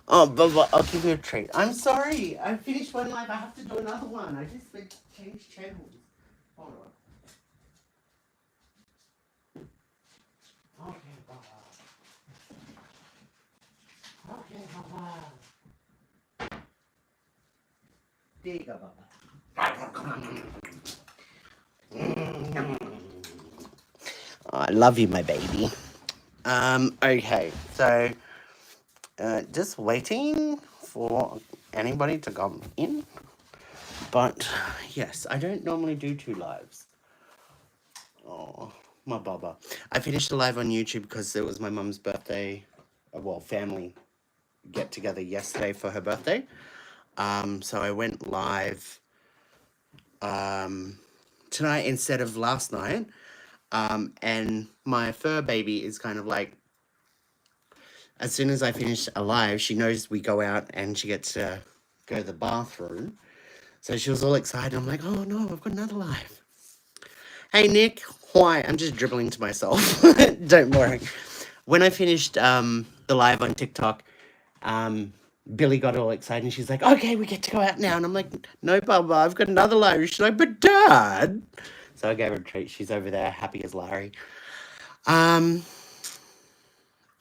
Oh, but I'll give you a treat. I'm sorry. I finished one live. I have to do another one. I just went to change channels. Hold on. Okay, Baba. Okay, Baba. There you go, Baba. I love you, my baby. Okay, so just waiting for anybody to come in. But yes, I don't normally do two lives. Oh, my baba. I finished a live on YouTube because it was my mum's birthday, well, family get together yesterday for her birthday. So I went live tonight instead of last night. And my fur baby is kind of like, as soon as I finish a live, she knows we go out and she gets to go to the bathroom. So she was all excited. I'm like, oh no, I've got another live. Hey Nick, why? I'm just dribbling to myself. Don't worry. When I finished the live on TikTok, Billy got all excited and she's like, okay, we get to go out now. And I'm like, no, Bubba, I've got another live. She's like, but Dad. So I gave her a treat. She's over there, happy as Larry. Um,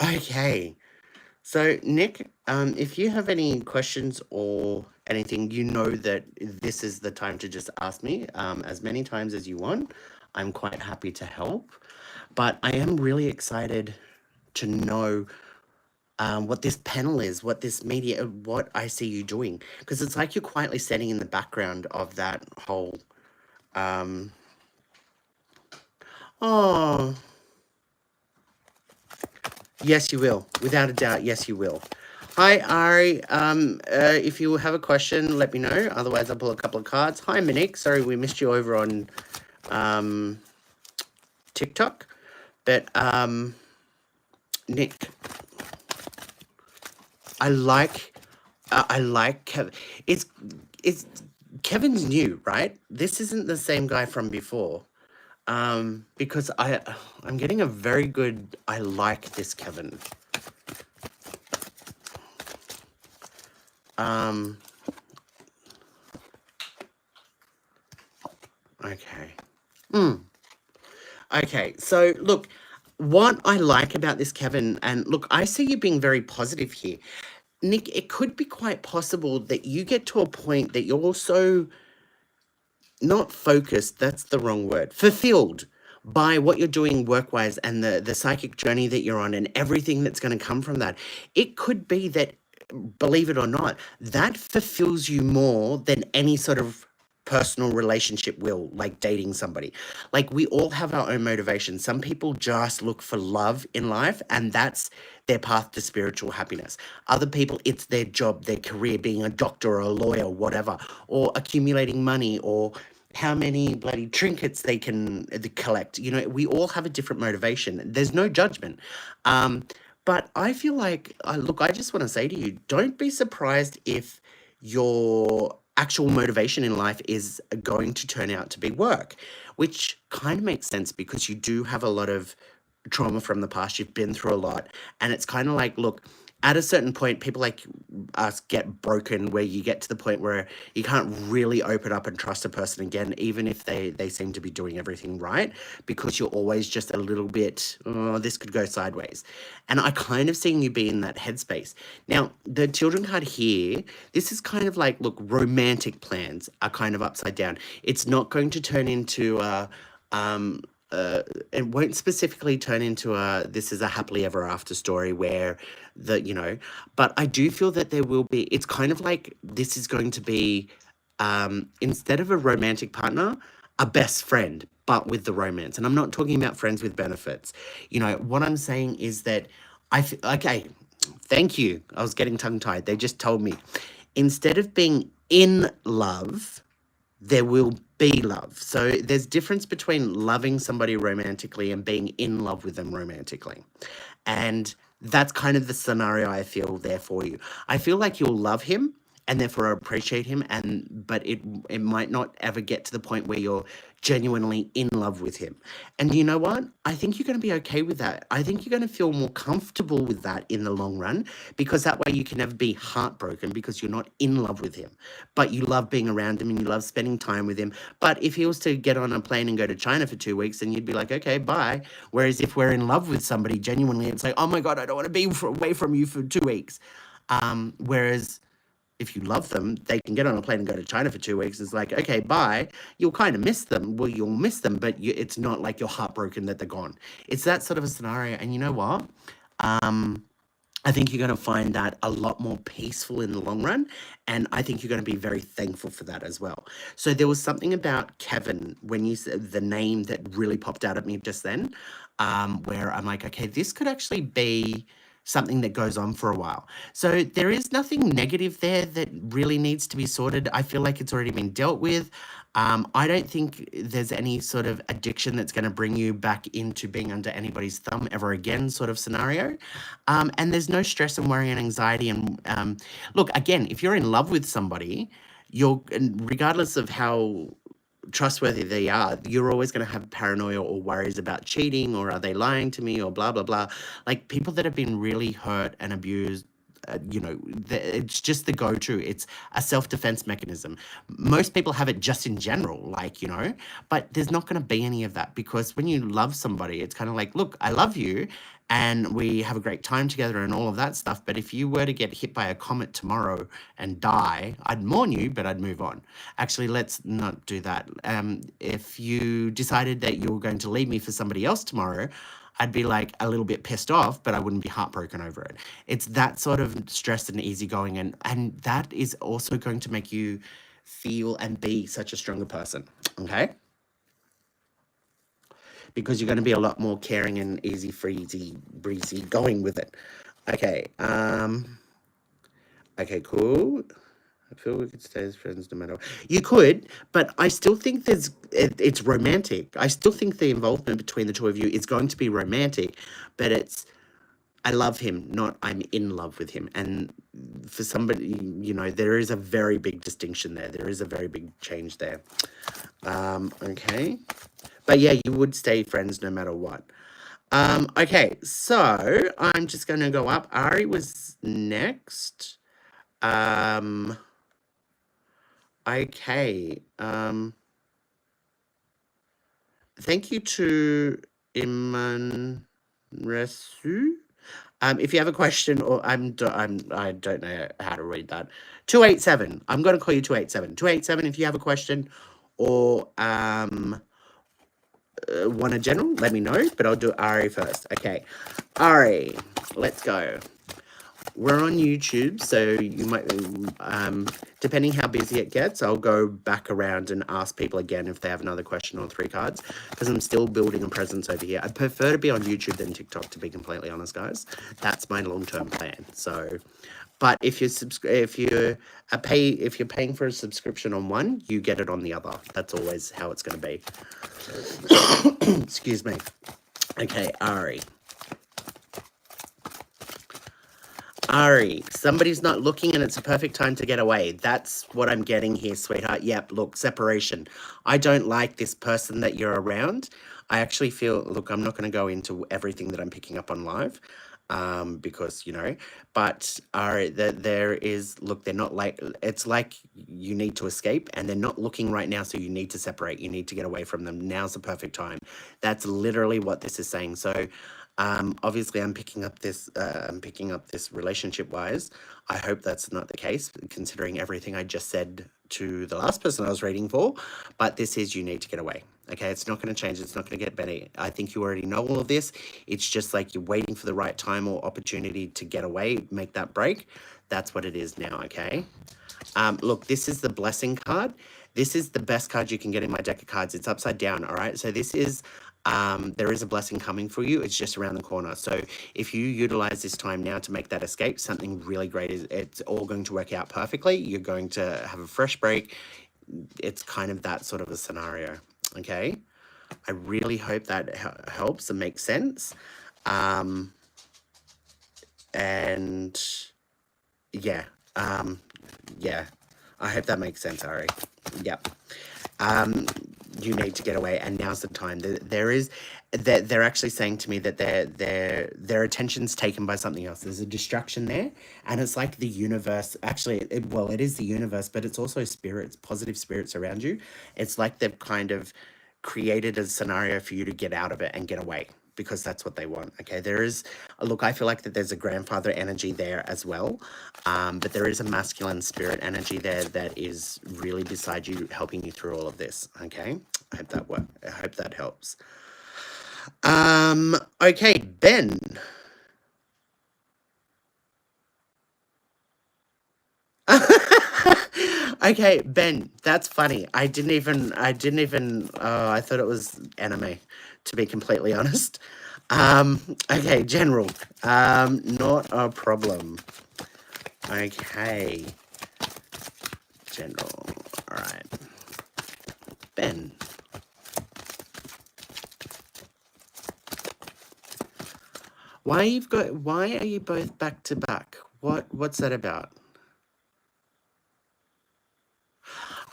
okay. So, Nick, if you have any questions or anything, you know that this is the time to just ask me as many times as you want. I'm quite happy to help. But I am really excited to know what this panel is, what this media, what I see you doing. Because it's like you're quietly standing in the background of that whole. Um, oh, yes, you will. Without a doubt, yes, you will. Hi, Ari. If you have a question, let me know. Otherwise, I'll pull a couple of cards. Hi, Monique. Sorry, we missed you over on TikTok. But, Nick, I like Kevin. It's Kevin's new, right? This isn't the same guy from before. Because I'm getting a very good. I like this Kevin. Okay. Okay. So look, what I like about this Kevin, and look, I see you being very positive here. Nick, it could be quite possible that you get to a point that you're also not focused, that's the wrong word, fulfilled by what you're doing work wise and the psychic journey that you're on and everything that's going to come from that. It could be that, believe it or not, that fulfills you more than any sort of personal relationship will, like dating somebody. Like, we all have our own motivation. Some people just look for love in life, and that's their path to spiritual happiness. Other people, it's their job, their career, being a doctor or a lawyer, whatever, or accumulating money, or how many bloody trinkets they can collect. You know, we all have a different motivation. There's no judgment. But I feel like, look, I just want to say to you, don't be surprised if your actual motivation in life is going to turn out to be work, which kind of makes sense because you do have a lot of trauma from the past. You've been through a lot. And it's kind of like, look, at a certain point, people like us get broken where you get to the point where you can't really open up and trust a person again, even if they seem to be doing everything right, because you're always just a little bit, oh, this could go sideways. And I kind of seen you be in that headspace. Now, the children card here, this is kind of like, look, romantic plans are kind of upside down. It's not going to turn into um, it won't specifically turn into a this is a happily ever after story where but I do feel that there will be, it's kind of like this is going to be instead of a romantic partner, a best friend, but with the romance. And I'm not talking about friends with benefits. What I'm saying is that okay, thank you. I was getting tongue tied. They just told me, instead of being in love, there will be love. So there's difference between loving somebody romantically and being in love with them romantically. And that's kind of the scenario I feel there for you. I feel like you'll love him and therefore appreciate him, but it might not ever get to the point where you're genuinely in love with him. And you know what? I think you're going to be okay with that. I think you're going to feel more comfortable with that in the long run, because that way you can never be heartbroken because you're not in love with him, but you love being around him and you love spending time with him. But if he was to get on a plane and go to China for 2 weeks, then you'd be like, okay, bye. Whereas if we're in love with somebody genuinely, it's like, oh my God, I don't want to be away from you for 2 weeks. Whereas if you love them, they can get on a plane and go to China for 2 weeks. It's like, okay, bye. You'll kind of miss them. Well, you'll miss them, but it's not like you're heartbroken that they're gone. It's that sort of a scenario. And you know what? I think you're going to find that a lot more peaceful in the long run. And I think you're going to be very thankful for that as well. So there was something about Kevin when you said the name that really popped out at me just then, where I'm like, okay, this could actually be something that goes on for a while. So there is nothing negative there that really needs to be sorted. I feel like it's already been dealt with. I don't think there's any sort of addiction that's going to bring you back into being under anybody's thumb ever again, sort of scenario. And there's no stress and worry and anxiety. And look, again, if you're in love with somebody, regardless of how trustworthy they are, you're always going to have paranoia or worries about cheating, or are they lying to me, or blah, blah, blah. Like people that have been really hurt and abused, it's just the go-to. It's a self-defense mechanism. Most people have it just in general, but there's not going to be any of that, because when you love somebody, it's kind of like, look, I love you and we have a great time together and all of that stuff. But if you were to get hit by a comet tomorrow and die, I'd mourn you, but I'd move on. Actually, let's not do that. If you decided that you were going to leave me for somebody else tomorrow, I'd be like a little bit pissed off, but I wouldn't be heartbroken over it. It's that sort of stressed and easygoing, and that is also going to make you feel and be such a stronger person, okay? Because you're going to be a lot more caring and easy, freezy, breezy going with it. Okay, okay, cool. I feel we could stay as friends no matter what. You could, but I still think it's romantic. I still think the involvement between the two of you is going to be romantic, but it's, I love him, not I'm in love with him. And for somebody, there is a very big distinction there. There is a very big change there. Okay. But yeah, you would stay friends no matter what. Okay, so I'm just going to go up. Ari was next. Okay. Thank you to Iman Resu. If you have a question, or I don't know how to read that. 287. I'm going to call you 287. 287 if you have a question, or want a general, let me know, but I'll do Ari first. Okay. Ari, let's go. We're on YouTube, so you might, depending how busy it gets, I'll go back around and ask people again if they have another question or 3 cards, because I'm still building a presence over here. I'd prefer to be on YouTube than TikTok, to be completely honest, guys. That's my long-term plan. So, but if you're paying for a subscription on one, you get it on the other. That's always how it's going to be. Excuse me. Okay, Ari. Ari, somebody's not looking and it's a perfect time to get away. That's what I'm getting here, sweetheart. Yep, look, separation. I don't like this person that you're around. I actually feel, look, I'm not going to go into everything that I'm picking up on live, because, but Ari, there is, look, they're not like, it's like you need to escape and they're not looking right now, so you need to separate. You need to get away from them. Now's the perfect time. That's literally what this is saying. So, obviously I'm picking up this relationship wise. I hope that's not the case, considering everything I just said to the last person I was reading for, but this is, you need to get away. Okay, it's not going to change. It's not going to get better. I think you already know all of this. It's just like you're waiting for the right time or opportunity to get away, make that break. That's what it is now, okay? Look, this is the blessing card. This is the best card you can get in my deck of cards. It's upside down, all right? So this is, there is a blessing coming for you. It's just around the corner. So if you utilize this time now to make that escape, something really great it's all going to work out perfectly. You're going to have a fresh break. It's kind of that sort of a scenario, okay? I really hope that helps and makes sense. And yeah, Yeah. I hope that makes sense, Ari. Yep. Um, you need to get away, and now's the time. There is that they're actually saying to me that their attention's taken by something else. There's a distraction there, and it's like the universe. Actually, well, it is the universe, but it's also spirits, positive spirits around you. It's like they've kind of created a scenario for you to get out of it and get away because that's what they want. Okay, there is look. I feel like that there's a grandfather energy there as well, but there is a masculine spirit energy there that is really beside you, helping you through all of this. Okay, I hope that works. I hope that helps. Okay, Ben. Okay, Ben, that's funny. I didn't even I thought it was anime, to be completely honest. Okay, General. Not a problem. Okay, General. All right. Ben. Why are you both back to back? What's that about?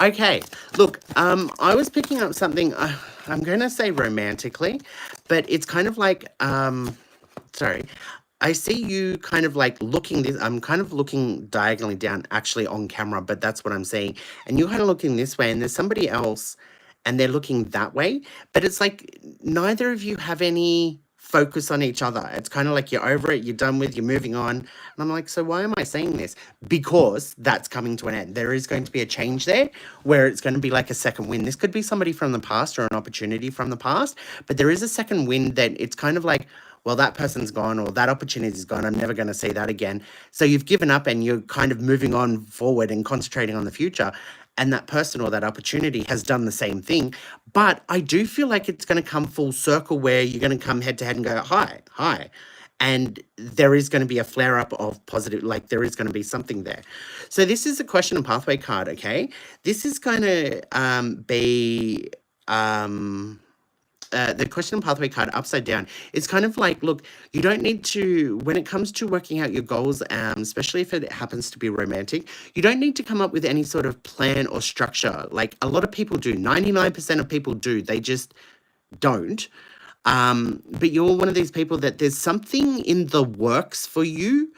Okay, look, I was picking up something, I'm gonna say romantically, but it's kind of like, sorry, I see you kind of like looking this, I'm kind of looking diagonally down actually on camera, but that's what I'm seeing. And you're kind of looking this way, and there's somebody else, and they're looking that way, but it's like neither of you have any focus on each other. It's kind of like you're over it, you're done with, you're moving on. And I'm like, so why am I saying this? Because that's coming to an end. There is going to be a change there where it's going to be like a second wind. This could be somebody from the past or an opportunity from the past, but there is a second wind that it's kind of like, well, that person's gone or that opportunity's gone. I'm never going to see that again. So you've given up and you're kind of moving on forward and concentrating on the future. And that person or that opportunity has done the same thing. But I do feel like it's going to come full circle where you're going to come head to head and go, hi, hi. And there is going to be a flare up of positive, like there is going to be something there. So this is a question and pathway card, okay? This is going to be. The question and pathway card upside down. It's kind of like, look, you don't need to, when it comes to working out your goals, especially if it happens to be romantic, you don't need to come up with any sort of plan or structure. Like a lot of people do. 99% of people do. They just don't. But you're one of these people that there's something in the works for you.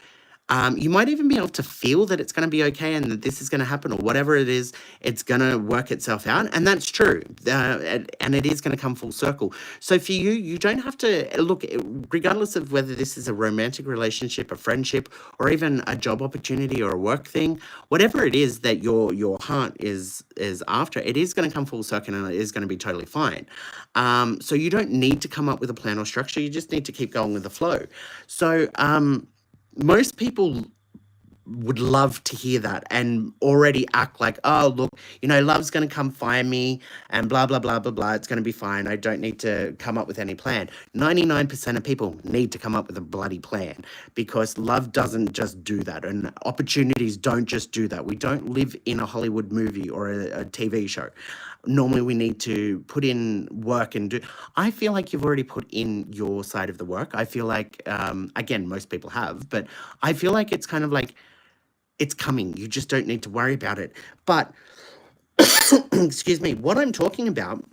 You might even be able to feel that it's going to be okay and that this is going to happen or whatever it is, it's going to work itself out. And that's true. And it is going to come full circle. So for you, you don't have to look, regardless of whether this is a romantic relationship, a friendship, or even a job opportunity or a work thing, whatever it is that your heart is after, it is going to come full circle and it is going to be totally fine. So you don't need to come up with a plan or structure. You just need to keep going with the flow. So, most people would love to hear that and already act like, oh, look, love's going to come find me and blah, blah, blah, blah, blah. It's going to be fine. I don't need to come up with any plan. 99% of people need to come up with a bloody plan because love doesn't just do that. And opportunities don't just do that. We don't live in a Hollywood movie or a TV show. Normally we need to put in work and do. I feel like you've already put in your side of the work. I feel like, again, most people have, but I feel like it's kind of like, it's coming. You just don't need to worry about it. But excuse me, what I'm talking about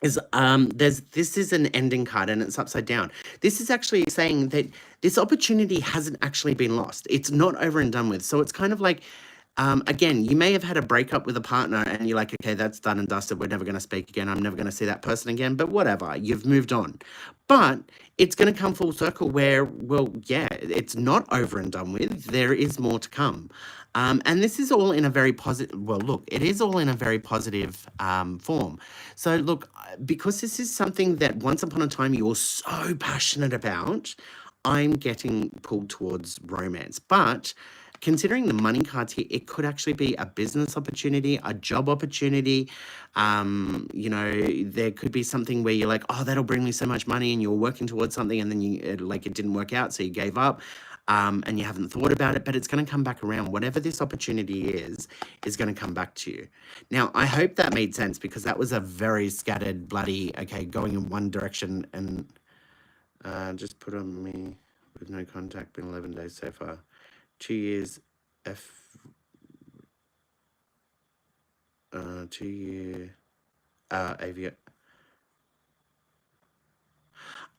is this is an ending card and it's upside down. This is actually saying that this opportunity hasn't actually been lost. It's not over and done with. So it's kind of like again, you may have had a breakup with a partner and you're like, okay, that's done and dusted. We're never going to speak again. I'm never going to see that person again, but whatever, you've moved on. But it's going to come full circle where, well, yeah, it's not over and done with. There is more to come. And this is all in a very positive, well, look, it is all in a very positive form. So, look, because this is something that once upon a time you were so passionate about, I'm getting pulled towards romance. But considering the money cards here, it could actually be a business opportunity, a job opportunity. There could be something where you're like, oh, that'll bring me so much money, and you're working towards something, and then it didn't work out, so you gave up. And you haven't thought about it, but it's going to come back around. Whatever this opportunity is going to come back to you. Now, I hope that made sense because that was a very scattered, bloody, okay, going in one direction and just put on me with no contact, been 11 days so far. 2 years, 2-year AVO.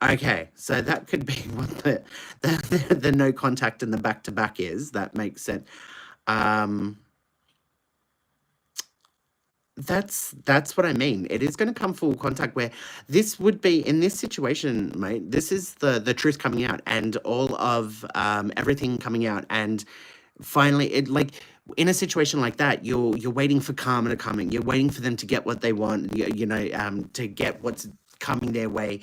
Okay, so that could be what the no contact and the back to back is. That makes sense. Um, that's what I mean. It is going to come full contact where this would be in this situation, mate. This is the truth coming out and all of everything coming out, and finally, it like in a situation like that, you're waiting for karma to come in. You're waiting for them to get what they want. To get what's coming their way,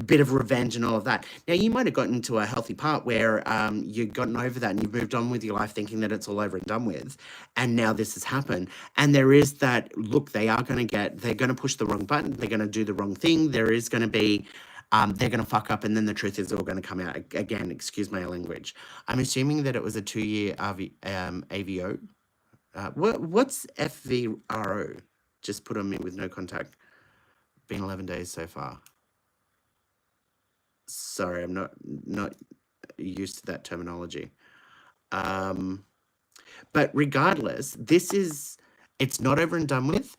bit of revenge and all of that. Now, you might have gotten into a healthy part where you've gotten over that and you've moved on with your life thinking that it's all over and done with. And now this has happened. And there is that, look, they're going to push the wrong button. They're going to do the wrong thing. There is going to be, they're going to fuck up and then the truth is all going to come out. Again, excuse my language. I'm assuming that it was a 2-year AVO. What's FVRO? Just put on me with no contact. Been 11 days so far. Sorry, I'm not used to that terminology. But regardless, it's not over and done with.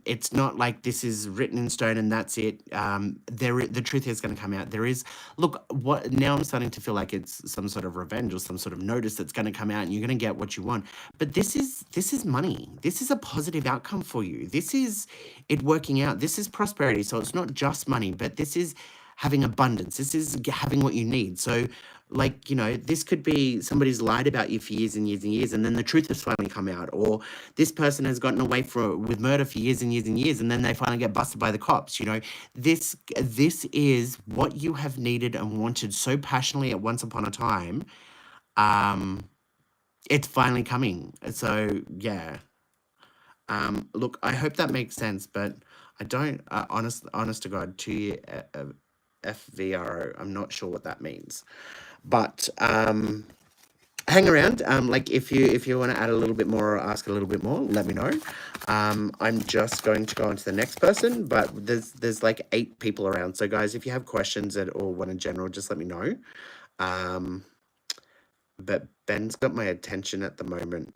It's not like this is written in stone and that's it. The truth is going to come out. Now I'm starting to feel like it's some sort of revenge or some sort of notice that's going to come out and you're going to get what you want. But this is money. This is a positive outcome for you. This is it working out. This is prosperity. So it's not just money, but this is having abundance. This is having what you need. So this could be somebody's lied about you for years and years and years, and then the truth has finally come out. Or this person has gotten away with murder for years and years and years, and then they finally get busted by the cops. This is what you have needed and wanted so passionately at once upon a time. It's finally coming. So yeah. Look, I hope that makes sense, but I don't. Honest to God, 2-year FVRO. I'm not sure what that means. But hang around. If you want to add a little bit more or ask a little bit more, let me know. I'm just going to go on to the next person, but there's like 8 people around. So guys, if you have questions or one in general, just let me know. But Ben's got my attention at the moment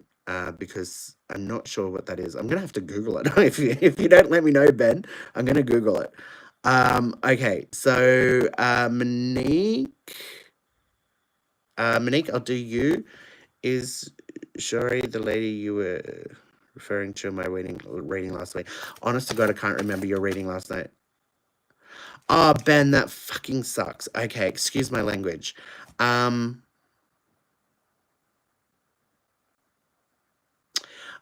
because I'm not sure what that is. I'm gonna have to Google it. if you don't let me know, Ben, I'm gonna Google it. Okay, so Monique. Monique, I'll do you. Is Shari the lady you were referring to in my reading last week? Honest to God, I can't remember your reading last night. Oh, Ben, that fucking sucks. Okay, excuse my language.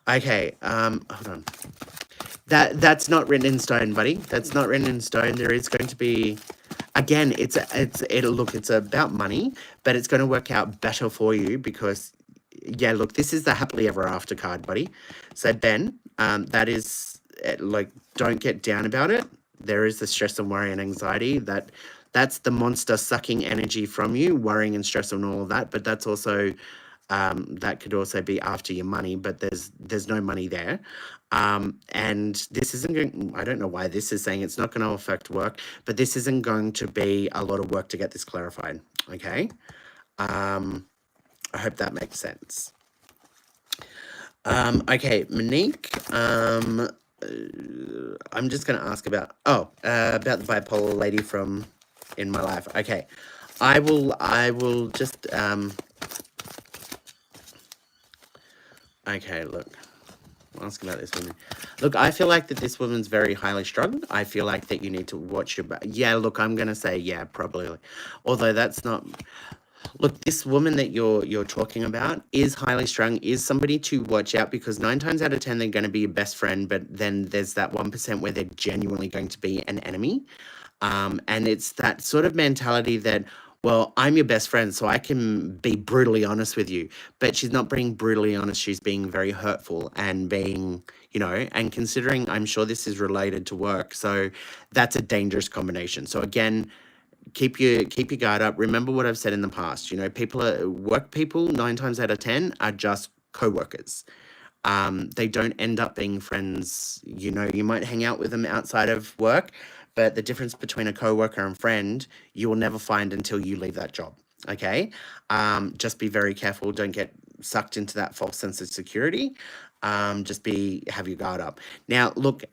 Okay, hold on. That's not written in stone, buddy. That's not written in stone. There is going to be, again, it's about money, but it's going to work out better for you because, yeah, look, this is the happily ever after card, buddy. So Ben, that is don't get down about it. There is the stress and worry and anxiety that's the monster sucking energy from you, worrying and stress and all of that. But that's also that could also be after your money, but there's no money there. And this isn't going, I don't know why this is saying it's not going to affect work, but this isn't going to be a lot of work to get this clarified. Okay. I hope that makes sense. Okay, Monique, I'm just going to ask about the bipolar lady from in my life. Okay. I will just, okay, look, I'll ask about this woman. Look, I feel like that this woman's very highly strung. I feel like that you need to watch your back. Yeah, look, I'm going to say, yeah, probably. Although that's not... Look, this woman that you're talking about is highly strung, is somebody to watch out because 9 times out of 10, they're going to be your best friend, but then there's that 1% where they're genuinely going to be an enemy. And it's that sort of mentality that, well, I'm your best friend, so I can be brutally honest with you. But she's not being brutally honest. She's being very hurtful and being, and considering I'm sure this is related to work. So that's a dangerous combination. So again, keep your guard up. Remember what I've said in the past. Work people 9 times out of 10 are just co-workers. They don't end up being friends. You might hang out with them outside of work, but the difference between a coworker and friend, you will never find until you leave that job. Okay? Just be very careful. Don't get sucked into that false sense of security. Just have your guard up. Now, look,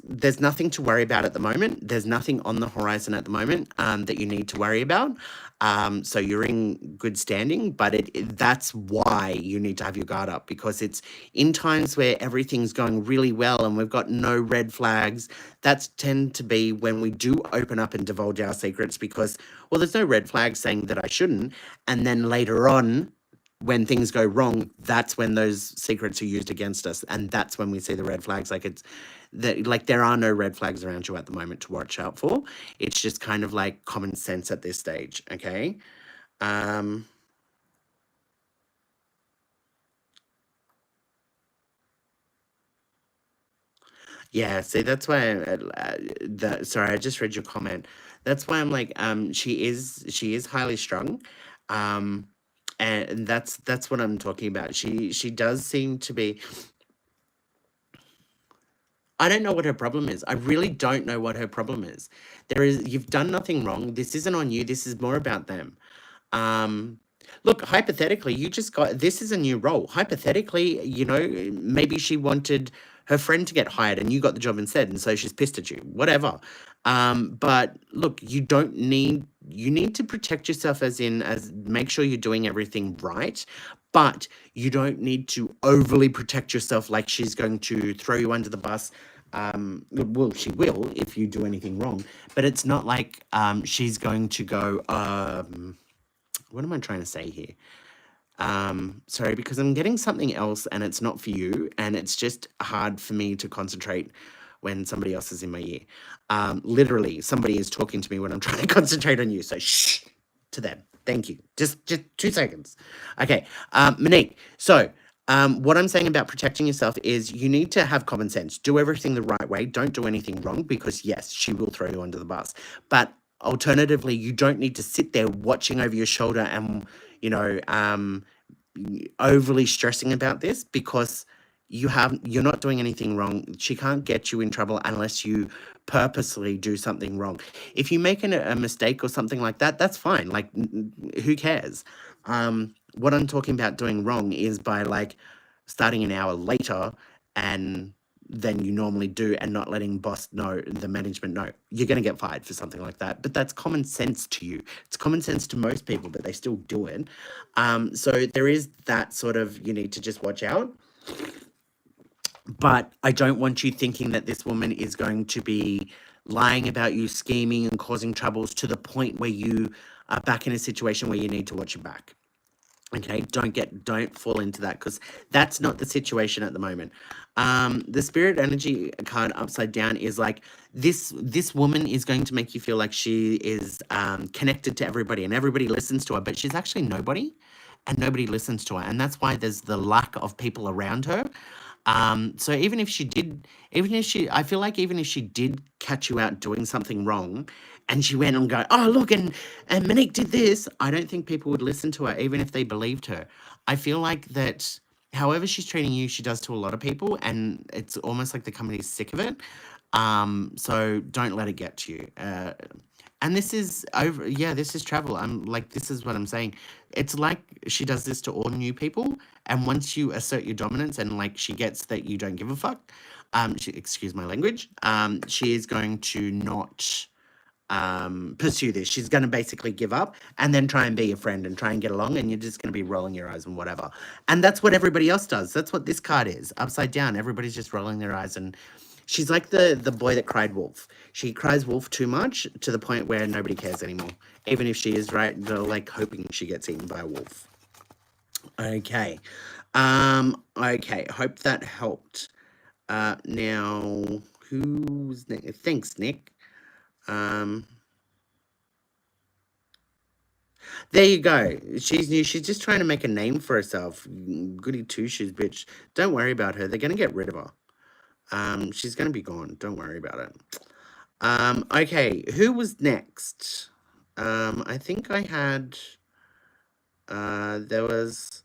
there's nothing to worry about at the moment. There's nothing on the horizon at the moment that you need to worry about. So you're in good standing, but that's why you need to have your guard up, because it's in times where everything's going really well and we've got no red flags. That's tend to be when we do open up and divulge our secrets, because, well, there's no red flags saying that I shouldn't. And then later on, when things go wrong, that's when those secrets are used against us, and that's when we see the red flags. Like there are no red flags around you at the moment to watch out for. It's just kind of like common sense at this stage. Okay. Yeah, see, that's why sorry, I just read your comment. That's why I'm like, she is highly strung. Um, and that's what I'm talking about. She does seem to be. I don't know what her problem is. I really don't know what her problem is. You've done nothing wrong. This isn't on you. This is more about them. Um, Look, hypothetically, this is a new role. Hypothetically, maybe she wanted her friend to get hired and you got the job instead, and so she's pissed at you. Whatever. But look, you need to protect yourself, as make sure you're doing everything right, but you don't need to overly protect yourself like she's going to throw you under the bus. Well, she will if you do anything wrong, but it's not like she's going to go, what am I trying to say here? Sorry, because I'm getting something else and it's not for you, and it's just hard for me to concentrate when somebody else is in my ear. Literally, somebody is talking to me when I'm trying to concentrate on you, so shh to them. Thank you. Just 2 seconds. Okay, Monique, so what I'm saying about protecting yourself is you need to have common sense. Do everything the right way. Don't do anything wrong, because yes, she will throw you under the bus. But alternatively, you don't need to sit there watching over your shoulder and, overly stressing about this, because you're not doing anything wrong. She can't get you in trouble unless you purposely do something wrong. If you make a mistake or something like that, that's fine. Like, who cares? What I'm talking about doing wrong is by like starting an hour later and than you normally do, and not letting the management know. You're going to get fired for something like that. But that's common sense to you. It's common sense to most people, but they still do it. So there is that sort of, you need to just watch out. But I don't want you thinking that this woman is going to be lying about you, scheming and causing troubles to the point where you are back in a situation where you need to watch your back. Okay, don't fall into that, because that's not the situation at the moment. The spirit energy card upside down is like this woman is going to make you feel like she is connected to everybody and everybody listens to her, but she's actually nobody, and nobody listens to her, and that's why there's the lack of people around her. So I feel like even if she did catch you out doing something wrong, and she went and go, oh, look, and Monique did this, I don't think people would listen to her, even if they believed her. I feel like that however she's treating you, she does to a lot of people, and it's almost like the company's sick of it. So don't let it get to you. And this is over. Yeah, this is travel. This is what I'm saying. It's like she does this to all new people. And once you assert your dominance and like she gets that you don't give a fuck, excuse my language, she is going to not pursue this. She's going to basically give up and then try and be your friend and try and get along, and you're just going to be rolling your eyes and whatever. And that's what everybody else does. That's what this card is. Upside down. Everybody's just rolling their eyes, and she's like the boy that cried wolf. She cries wolf too much to the point where nobody cares anymore. Even if she is right, they're like hoping she gets eaten by a wolf. Okay. Okay. Hope that helped. Now, who's next? Thanks, Nick. There you go. She's new. She's just trying to make a name for herself. Goody two shoes, bitch. Don't worry about her. They're gonna get rid of her. She's gonna be gone. Don't worry about it. Okay, who was next? I think I had there was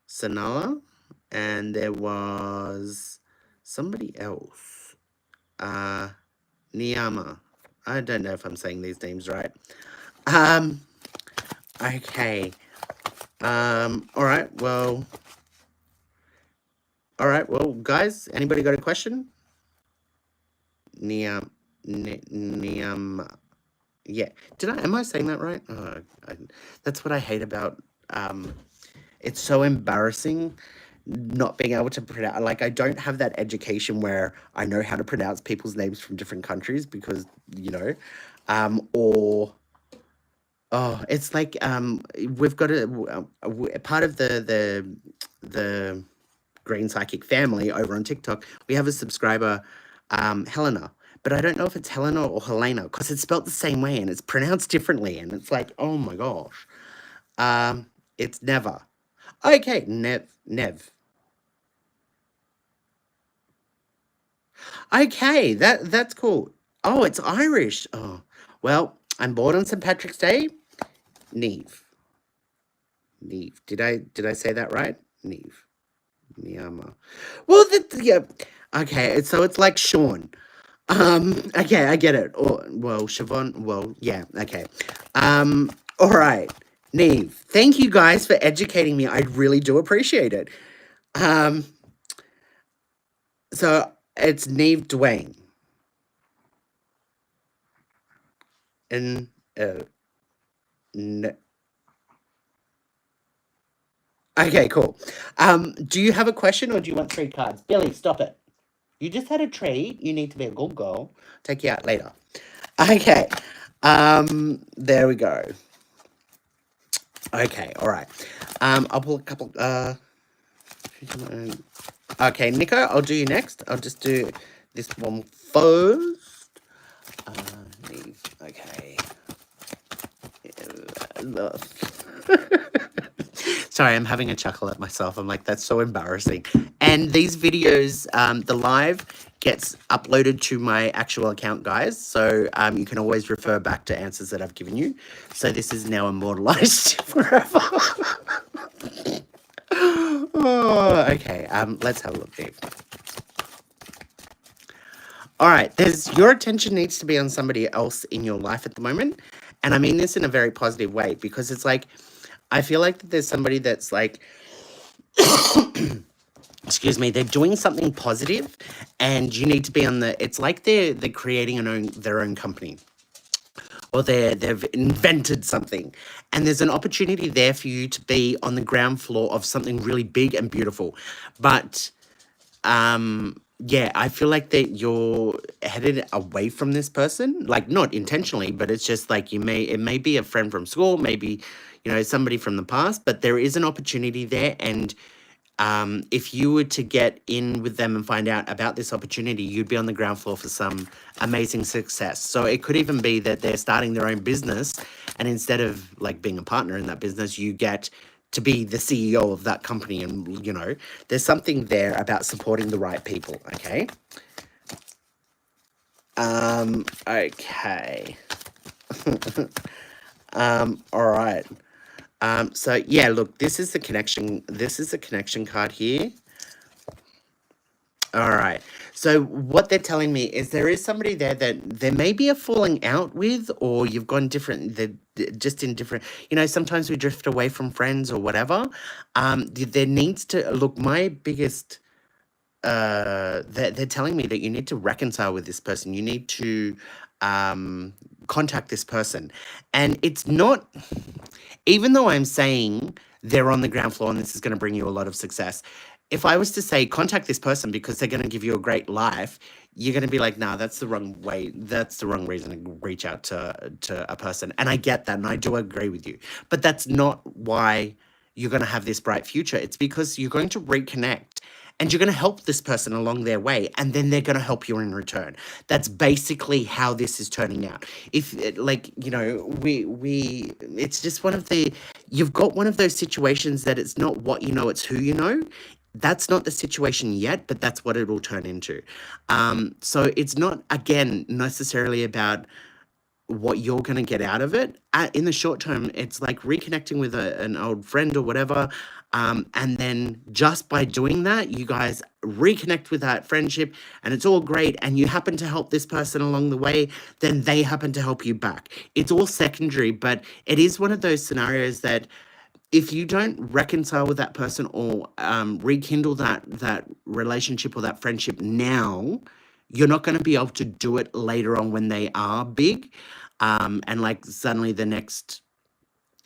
Sanala, and there was somebody else. Niyama. I don't know if I'm saying these names right. Okay. All right, well, All right. Well, guys, anybody got a question? Niam, Niam. Yeah. Am I saying that right? Oh, that's what I hate about. It's so embarrassing not being able to pronounce. Like, I don't have that education where I know how to pronounce people's names from different countries because or it's like we've got a part of the Green Psychic family over on TikTok. We have a subscriber, Helena, but I don't know if it's Helena or Helena because it's spelled the same way and it's pronounced differently, and it's like, oh my gosh, it's never. Okay, Nev. Okay, that's cool. Oh, it's Irish. Oh, well, I'm born on St. Patrick's Day. Neve. Neve. Did I say that right? Neve. Niama. Well, yeah. Okay, so it's like Sean. Okay, I get it. Or well, Siobhan. Well, yeah. Okay. All right, Neve. Thank you guys for educating me. I really do appreciate it. Um, so it's Neve Dwayne, and n- okay, cool. Do you have a question or do you want 3 cards? Billy, stop it. You just had a treat. You need to be a good girl. Take you out later. Okay. There we go. Okay, all right. I'll pull a couple. Okay, Nico, I'll do you next. I'll just do this one first. Okay. Sorry, I'm having a chuckle at myself. I'm like, that's so embarrassing. And these videos, the live gets uploaded to my actual account, guys. So you can always refer back to answers that I've given you. So this is now immortalized forever. Oh, okay, let's have a look, Dave. All right, your attention needs to be on somebody else in your life at the moment. And I mean this in a very positive way because it's like, I feel like that there's somebody that's like, excuse me, they're doing something positive and you need to be on it's like they're creating their own company, or they've invented something, and there's an opportunity there for you to be on the ground floor of something really big and beautiful. But yeah, I feel like that you're headed away from this person, like not intentionally, but it's just like it may be a friend from school, maybe somebody from the past, but there is an opportunity there. And if you were to get in with them and find out about this opportunity, you'd be on the ground floor for some amazing success. So it could even be that they're starting their own business, and instead of like being a partner in that business, you get to be the CEO of that company. And there's something there about supporting the right people. Okay. Okay. All right. So yeah, look, this is the connection. This is the connection card here. All right. So what they're telling me is there is somebody there that there may be a falling out with, or you've gone different. Just in different. Sometimes we drift away from friends or whatever. There needs to look. My biggest. They're telling me that you need to reconcile with this person. You need to contact this person, and it's not. Even though I'm saying they're on the ground floor and this is going to bring you a lot of success, if I was to say contact this person because they're going to give you a great life, you're going to be like, nah, that's the wrong way. That's the wrong reason to reach out to a person. And I get that, and I do agree with you. But that's not why you're going to have this bright future. It's because you're going to reconnect and you're going to help this person along their way, and then they're going to help you in return. That's basically how this is turning out. If we it's just you've got one of those situations that it's not what you know, it's who you know. That's not the situation yet, but that's what it will turn into. So it's not, again, necessarily about what you're going to get out of it. In the short term, it's like reconnecting with an old friend or whatever. And then just by doing that, you guys reconnect with that friendship and it's all great. And you happen to help this person along the way, then they happen to help you back. It's all secondary, but it is one of those scenarios that if you don't reconcile with that person or rekindle that relationship or that friendship now, you're not going to be able to do it later on when they are big, and like suddenly the next,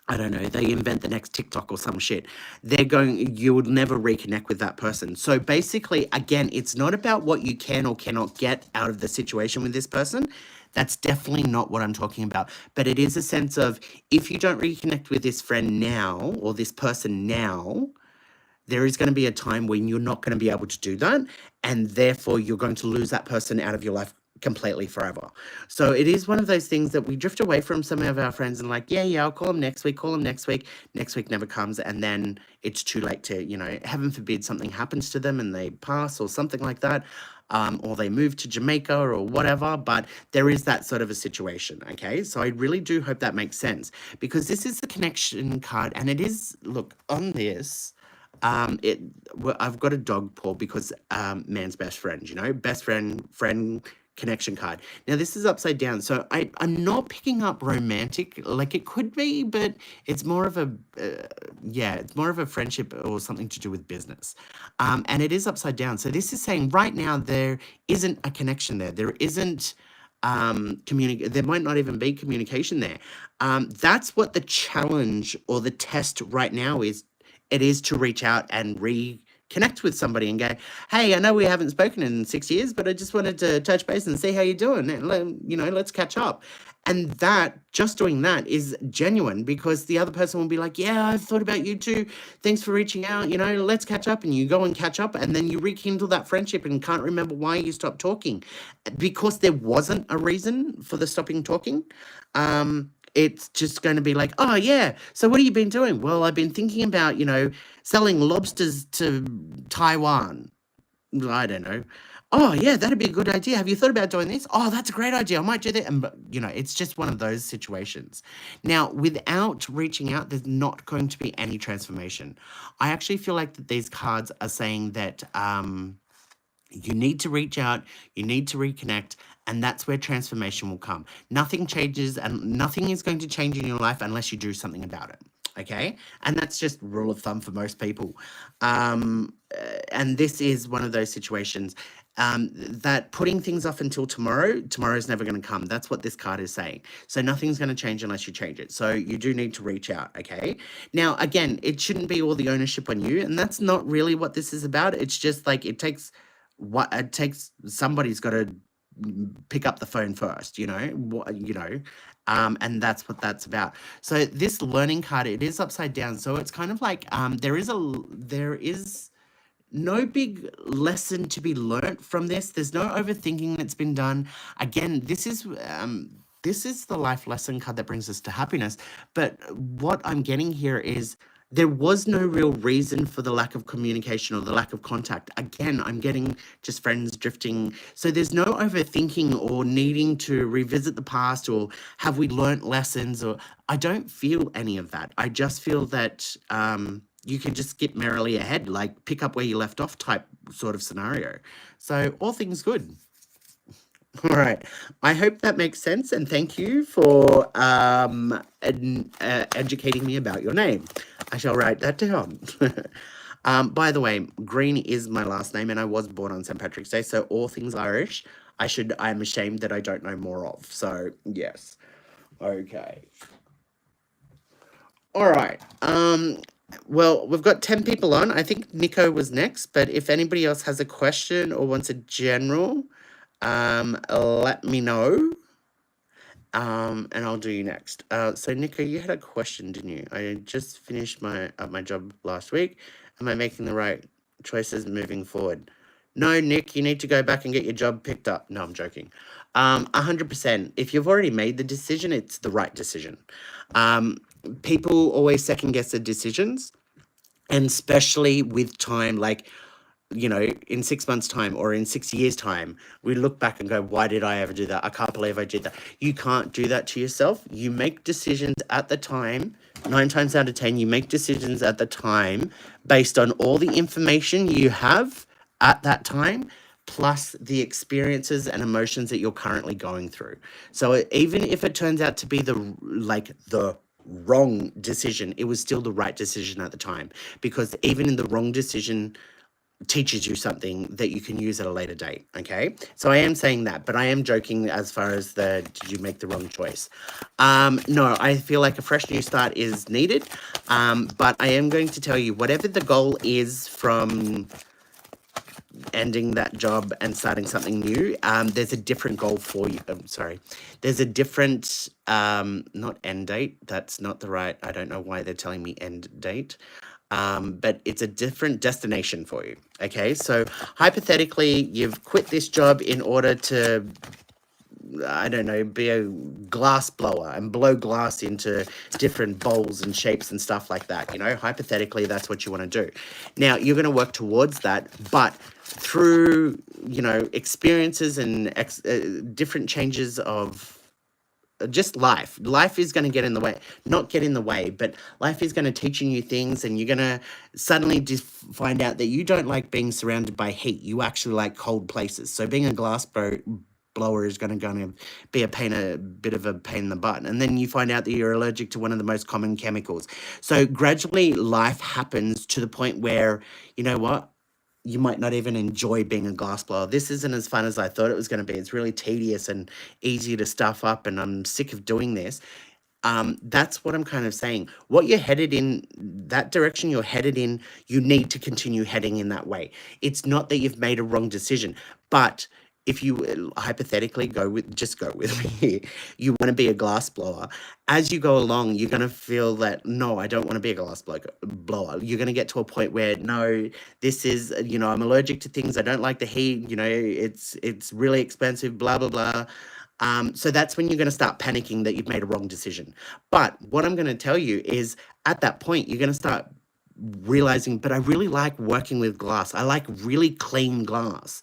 I don't know, they invent the next TikTok or some shit. You would never reconnect with that person. So basically, again, it's not about what you can or cannot get out of the situation with this person. That's definitely not what I'm talking about. But it is a sense of, if you don't reconnect with this friend now or this person now, there is going to be a time when you're not going to be able to do that, and therefore you're going to lose that person out of your life completely forever. So it is one of those things that we drift away from some of our friends and like, yeah, I'll call them next week, call them next week. Next week never comes, and then it's too late to, heaven forbid something happens to them and they pass or something like that. Or they move to Jamaica or whatever, but there is that sort of a situation, okay? So I really do hope that makes sense, because this is the connection card, and it is, look, on this, I've got a dog paw because man's best friend, best friend connection card. Now this is upside down, so I'm not picking up romantic, like it could be, but it's more of a it's more of a friendship or something to do with business, and it is upside down. So this is saying right now there isn't a connection there. There isn't there might not even be communication there. That's what the challenge or the test right now is. It is to reach out and reconnect with somebody and go, hey, I know we haven't spoken in 6 years, but I just wanted to touch base and see how you're doing. And, let's catch up. And just doing that is genuine, because the other person will be like, yeah, I've thought about you too. Thanks for reaching out. Let's catch up. And you go and catch up, and then you rekindle that friendship and can't remember why you stopped talking, because there wasn't a reason for the stopping talking. It's just going to be like, oh, yeah, so what have you been doing? Well, I've been thinking about, selling lobsters to Taiwan. I don't know. Oh, yeah, that'd be a good idea. Have you thought about doing this? Oh, that's a great idea. I might do that. And, it's just one of those situations. Now, without reaching out, there's not going to be any transformation. I actually feel like that these cards are saying that you need to reach out, you need to reconnect, and that's where transformation will come. Nothing changes, and nothing is going to change in your life unless you do something about it. Okay? And that's just rule of thumb for most people. And this is one of those situations that putting things off until tomorrow's never going to come. That's what this card is saying. So nothing's going to change unless you change it. So you do need to reach out, okay? Now, again, it shouldn't be all the ownership on you, and that's not really what this is about. It's just like somebody's got to pick up the phone first, and that's what that's about. So this learning card, it is upside down. So it's kind of like there is no big lesson to be learnt from this. There's no overthinking that's been done. Again, this is the life lesson card that brings us to happiness. But what I'm getting here is there was no real reason for the lack of communication or the lack of contact. Again, I'm getting just friends drifting. So there's no overthinking or needing to revisit the past or have we learnt lessons, or I don't feel any of that. I just feel that you can just skip merrily ahead, like pick up where you left off type sort of scenario. So all things good. All right. I hope that makes sense, and thank you for educating me about your name. I shall write that down. By the way, Green is my last name, and I was born on St. Patrick's Day, so all things Irish, I'm ashamed that I don't know more of. So, yes. Okay. All right. Well, we've got 10 people on. I think Nico was next, but if anybody else has a question or wants a general, let me know, and I'll do you next. So Nico, you had a question, didn't you? I just finished my job last week. Am I making the right choices moving forward? No, Nick, you need to go back and get your job picked up. No, I'm joking. 100%. If you've already made the decision, it's the right decision. People always second guess their decisions, and especially with time, like, in 6 months' time or in 6 years' time, we look back and go, why did I ever do that? I can't believe I did that. You can't do that to yourself. You make decisions at the time. 9 times out of 10, you make decisions at the time based on all the information you have at that time, plus the experiences and emotions that you're currently going through. So even if it turns out to be the wrong decision, it was still the right decision at the time, because even in the wrong decision teaches you something that you can use at a later date. Okay, so I am saying that, but I am joking as far as the did you make the wrong choice. No, I feel like a fresh new start is needed, but I am going to tell you, whatever the goal is from ending that job and starting something new, there's a different goal for you. Sorry, there's a different not end date, that's not the right, I don't know why they're telling me end date, but it's a different destination for you. Okay, so hypothetically, you've quit this job in order to, I don't know, be a glass blower and blow glass into different bowls and shapes and stuff like that. You know, hypothetically, that's what you want to do. Now, you're going to work towards that, but through, you know, experiences and different changes of just life is going to get in the way, not get in the way, but life is going to teach you new things, and you're going to suddenly just find out that you don't like being surrounded by heat. You actually like cold places. So being a glass blower is going to be a bit of a pain in the butt, and then you find out that you're allergic to one of the most common chemicals. So gradually life happens to the point where, you know what, you might not even enjoy being a glass blower. This isn't as fun as I thought it was going to be. It's really tedious and easy to stuff up, and I'm sick of doing this. That's what I'm kind of saying. What you're headed in, that direction you're headed in, you need to continue heading in that way. It's not that you've made a wrong decision, but if you hypothetically go with me, you want to be a glass blower. As you go along, you're going to feel that, no, I don't want to be a glass blower. You're going to get to a point where, no, this is, you know, I'm allergic to things. I don't like the heat. You know, it's really expensive, blah, blah, blah. So that's when you're going to start panicking that you've made a wrong decision. But what I'm going to tell you is, at that point, you're going to start realizing, but I really like working with glass. I like really clean glass.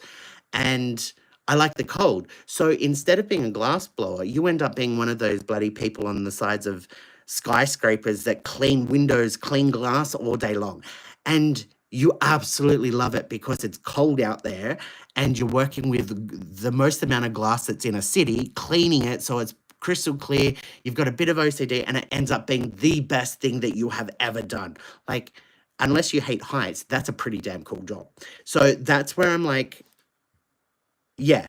And I like the cold. So instead of being a glass blower, you end up being one of those bloody people on the sides of skyscrapers that clean windows, clean glass all day long. And you absolutely love it because it's cold out there and you're working with the most amount of glass that's in a city, cleaning it so it's crystal clear. You've got a bit of OCD and it ends up being the best thing that you have ever done. Like, unless you hate heights, that's a pretty damn cool job. So that's where I'm like, yeah,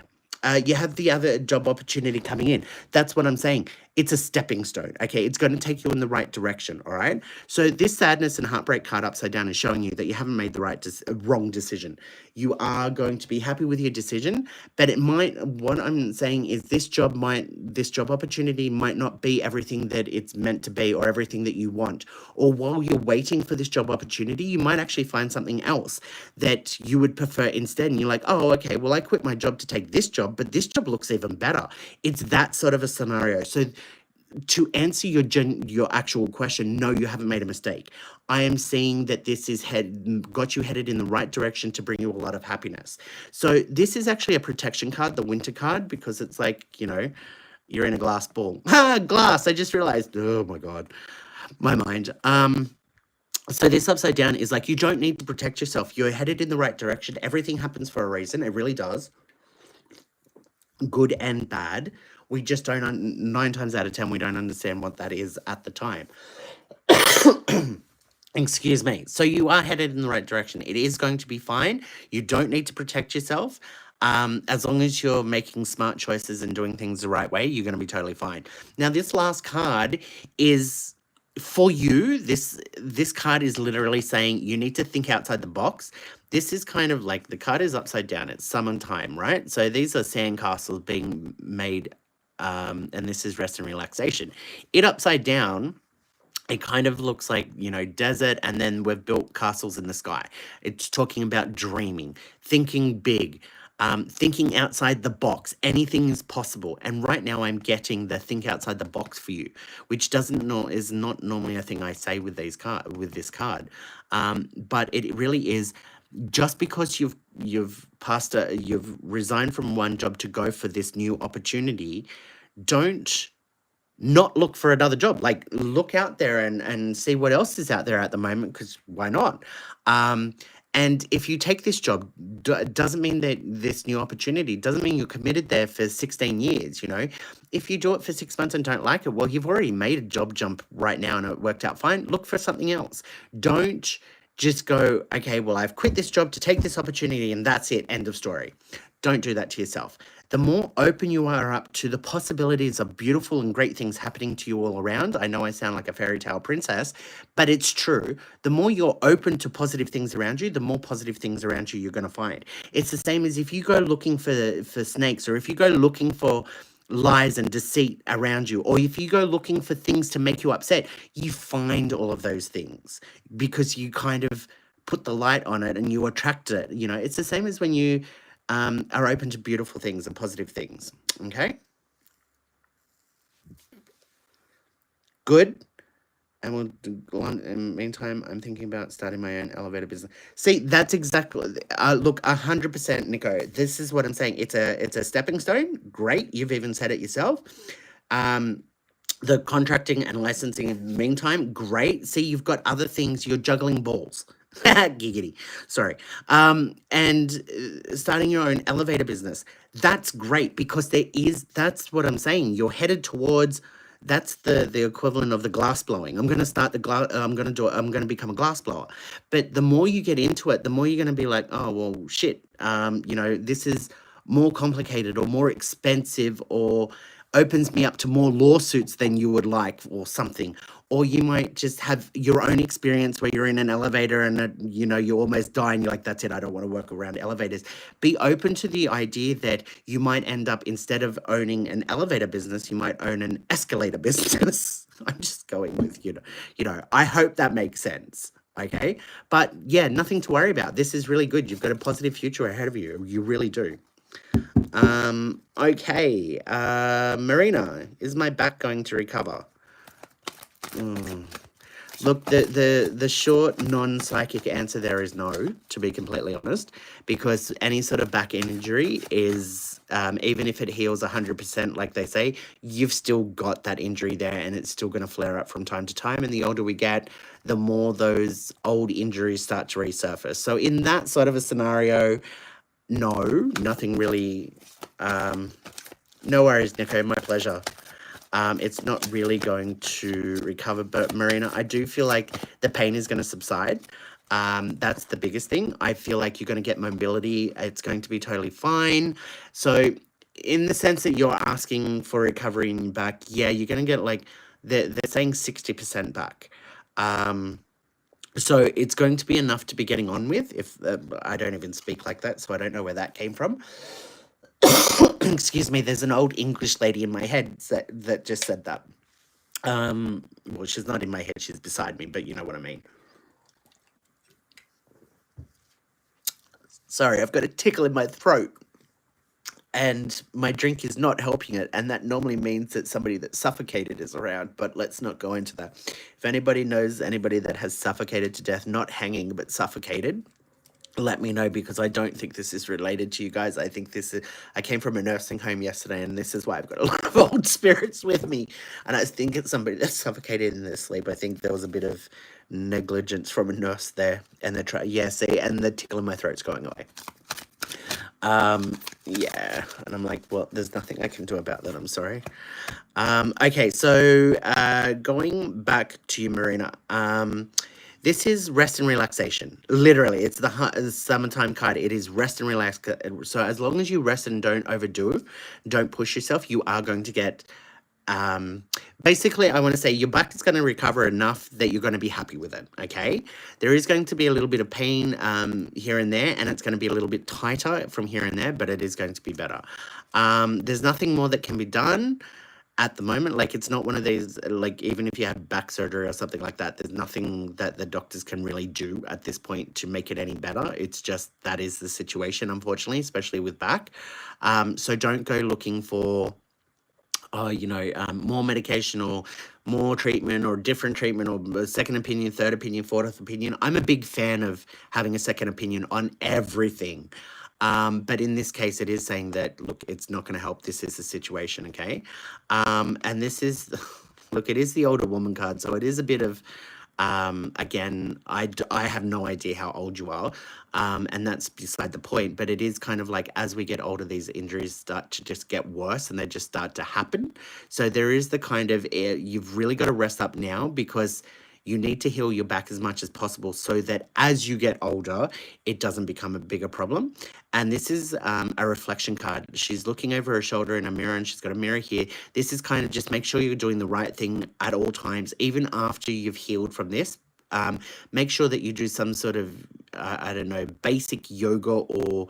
you have the other job opportunity coming in. That's what I'm saying. It's a stepping stone, okay? It's going to take you in the right direction, all right? So this sadness and heartbreak card upside down is showing you that you haven't made the wrong decision. You are going to be happy with your decision, but it might, what I'm saying is this job opportunity might not be everything that it's meant to be or everything that you want. Or while you're waiting for this job opportunity, you might actually find something else that you would prefer instead. And you're like, oh, okay, well, I quit my job to take this job, but this job looks even better. It's that sort of a scenario. So to answer your actual question, no, you haven't made a mistake. I am seeing that this is got you headed in the right direction to bring you a lot of happiness. So this is actually a protection card, the winter card, because it's like, you know, you're in a glass ball. Glass, I just realized. Oh my God, my mind. So this upside down is like, you don't need to protect yourself. You're headed in the right direction. Everything happens for a reason. It really does. Good and bad. We just don't, 9 times out of 10, we don't understand what that is at the time. Excuse me. So you are headed in the right direction. It is going to be fine. You don't need to protect yourself. As long as you're making smart choices and doing things the right way, you're going to be totally fine. Now, this last card is for you. This card is literally saying you need to think outside the box. This is kind of like, the card is upside down. It's summertime, right? So these are sandcastles being made, and this is rest and relaxation. It upside down, it kind of looks like, you know, desert, and then we've built castles in the sky. It's talking about dreaming, thinking big, thinking outside the box. Anything is possible. And right now I'm getting the think outside the box for you, which is not normally a thing I say with this card. But it really is. Just because you've resigned from one job to go for this new opportunity, don't not look for another job. Like, look out there and see what else is out there at the moment, because why not? And if you take this job, doesn't mean that this new opportunity doesn't mean you're committed there for 16 years, you know. If you do it for 6 months and don't like it, well, you've already made a job jump right now and it worked out fine. Look for something else. Don't just go, okay, well, I've quit this job to take this opportunity and that's it, end of story. Don't do that to yourself. The more open you are up to the possibilities of beautiful and great things happening to you all around, I know I sound like a fairy tale princess, but it's true. The more you're open to positive things around you, the more positive things around you you're going to find. It's the same as if you go looking for snakes, or if you go looking for lies and deceit around you, or if you go looking for things to make you upset, you find all of those things because you kind of put the light on it and you attract it. You know, it's the same as when you are open to beautiful things and positive things. Okay, good. And we'll go on. In the meantime, I'm thinking about starting my own elevator business. See, that's exactly. Look, 100%, Nico. This is what I'm saying. It's a stepping stone. Great. You've even said it yourself. The contracting and licensing in the meantime, great. See, you've got other things. You're juggling balls. Giggity. Sorry. And starting your own elevator business. That's great because that's what I'm saying. You're headed towards, that's the equivalent of the glass blowing. I'm going to start the glass, I'm going to become a glass blower. But the more you get into it, the more you're going to be like, oh, well, shit. You know, this is more complicated or more expensive or opens me up to more lawsuits than you would like or something. Or you might just have your own experience where you're in an elevator and, you know, you almost die and you're like, that's it, I don't want to work around elevators. Be open to the idea that you might end up, instead of owning an elevator business, you might own an escalator business. I'm just going with, you know, I hope that makes sense. Okay. But yeah, nothing to worry about. This is really good. You've got a positive future ahead of you. You really do. Okay. Marina, is my back going to recover? Look, the short non-psychic answer there is no, to be completely honest, because any sort of back injury is, even if it heals 100%, like they say, you've still got that injury there and it's still going to flare up from time to time. And the older we get, the more those old injuries start to resurface. So in that sort of a scenario, no, nothing really. No worries, Nico, my pleasure. It's not really going to recover, but Marina, I do feel like the pain is going to subside. That's the biggest thing. I feel like you're going to get mobility. It's going to be totally fine. So in the sense that you're asking for recovery in your back, yeah, you're going to get like, they're saying 60% back. So it's going to be enough to be getting on with. If I don't even speak like that, so I don't know where that came from. Excuse me, there's an old English lady in my head that just said that. Well, she's not in my head, she's beside me, but you know what I mean. Sorry, I've got a tickle in my throat. And my drink is not helping it, and that normally means that somebody that's suffocated is around, but let's not go into that. If anybody knows anybody that has suffocated to death, not hanging, but suffocated, let me know, because I don't think this is related to you guys. I think this is, I came from a nursing home yesterday, and this is why I've got a lot of old spirits with me. And I think it's somebody that's suffocated in their sleep. I think there was a bit of negligence from a nurse there, and they're yeah, see, and the tickle in my throat's going away. Yeah, and I'm like, well, there's nothing I can do about that, I'm sorry. Okay, so going back to you, Marina, this is rest and relaxation. Literally, it's the summertime card. It is rest and relax. So as long as you rest and don't overdo, don't push yourself, you are going to get, basically, I want to say your back is going to recover enough that you're going to be happy with it, okay? There is going to be a little bit of pain here and there, and it's going to be a little bit tighter from here and there, but it is going to be better. There's nothing more that can be done at the moment. Like, it's not one of these, like, even if you have back surgery or something like that, there's nothing that the doctors can really do at this point to make it any better. It's just, that is the situation, unfortunately, especially with back. So don't go looking for, you know, more medication or more treatment or different treatment or a second opinion, third opinion, fourth opinion. I'm a big fan of having a second opinion on everything. But in this case, it is saying that, look, it's not going to help. This is the situation, okay? And this is, look, it is the older woman card, so it is a bit of, Again, I have no idea how old you are, and that's beside the point. But it is kind of like as we get older, these injuries start to just get worse and they just start to happen. So there is the kind of you've really got to rest up now because you need to heal your back as much as possible so that as you get older, it doesn't become a bigger problem. And this is a reflection card. She's looking over her shoulder in a mirror and she's got a mirror here. This is kind of just make sure you're doing the right thing at all times, even after you've healed from this. Make sure that you do some sort of, I don't know, basic yoga or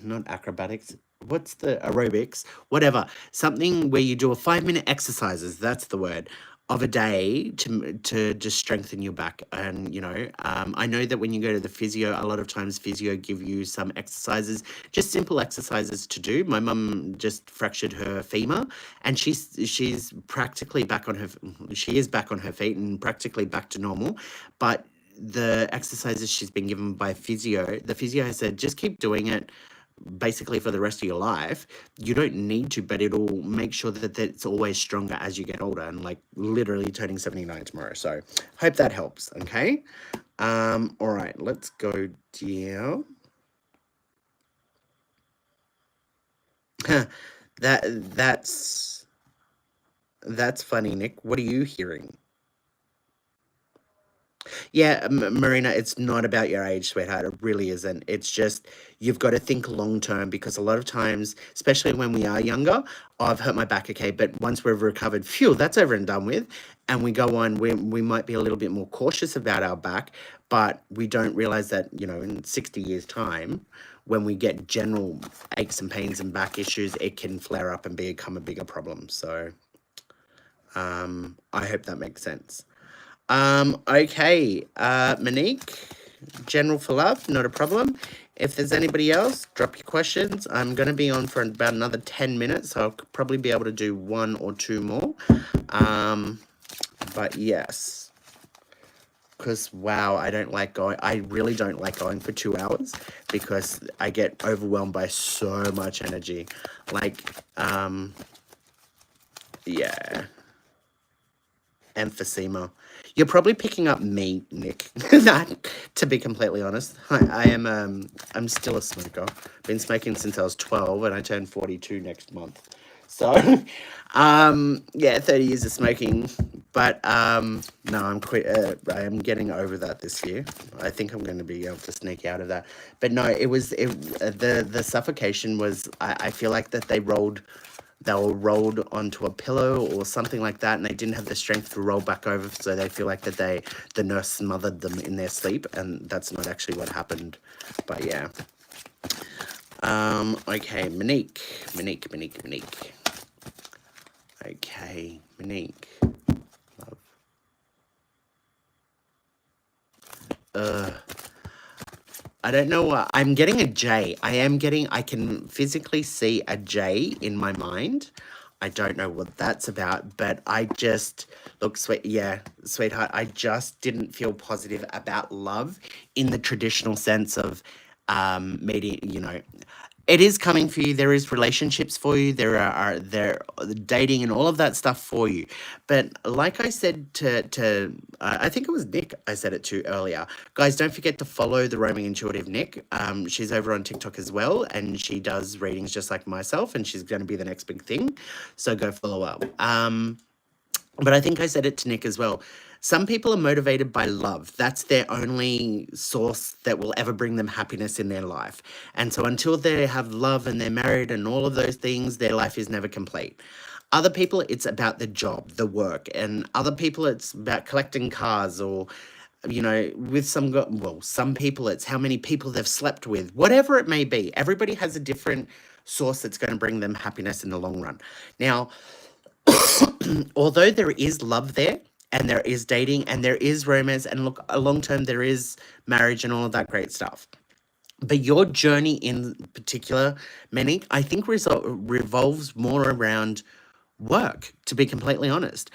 not acrobatics. What's the aerobics? Whatever. Something where you do a 5-minute exercises. That's the word of a day to just strengthen your back. And I know that when you go to the physio, a lot of times physio give you some exercises, just simple exercises to do. My mum just fractured her femur, and she's practically back on her. She is back on her feet and practically back to normal, but the exercises she's been given by physio, the physio has said just keep doing it basically for the rest of your life. You don't need to, but it'll make sure that it's always stronger as you get older, and like literally turning 79 tomorrow. So hope that helps. Okay. All right, let's go down. That's funny, Nick. What are you hearing? Yeah, Marina, it's not about your age, sweetheart. It really isn't. It's just you've got to think long term because a lot of times, especially when we are younger, I've hurt my back, okay, but once we've recovered, phew, that's over and done with. And we go on, we might be a little bit more cautious about our back, but we don't realize that, in 60 years' time, when we get general aches and pains and back issues, it can flare up and become a bigger problem. So I hope that makes sense. Okay, Monique, general for love, not a problem. If there's anybody else, drop your questions. I'm going to be on for about another 10 minutes, so I'll probably be able to do 1 or 2 more. But yes, because wow, I really don't like going for 2 hours because I get overwhelmed by so much energy. Like, yeah. Emphysema. You're probably picking up me, Nick. To be completely honest, I'm still a smoker. Been smoking since I was 12, and I turn 42 next month. So, yeah, 30 years of smoking. But no, I am getting over that this year. I think I'm going to be able to sneak out of that. But no, the suffocation was. I feel like that they were rolled onto a pillow or something like that, and they didn't have the strength to roll back over, so they feel like that the nurse smothered them in their sleep, and that's not actually what happened. But yeah. Okay, Monique. Okay, Monique. Love. I don't know what I'm getting a J. I can physically see a J in my mind. I don't know what that's about, but I just look sweetheart, I just didn't feel positive about love in the traditional sense of meeting, it is coming for you. There is relationships for you. There dating and all of that stuff for you. But like I said I think it was Nick I said it to earlier. Guys, don't forget to follow the Roaming Intuitive Nick. She's over on TikTok as well, and she does readings just like myself, and she's going to be the next big thing. So go follow up. But I think I said it to Nick as well. Some people are motivated by love. That's their only source that will ever bring them happiness in their life. And so until they have love and they're married and all of those things, their life is never complete. Other people, it's about the job, the work. And other people, it's about collecting cars or, with some people, it's how many people they've slept with. Whatever it may be, everybody has a different source that's going to bring them happiness in the long run. Now, although there is love there, and there is dating, and there is romance, and look, long term, there is marriage and all of that great stuff. But your journey in particular, Monique, I think revolves more around work, to be completely honest.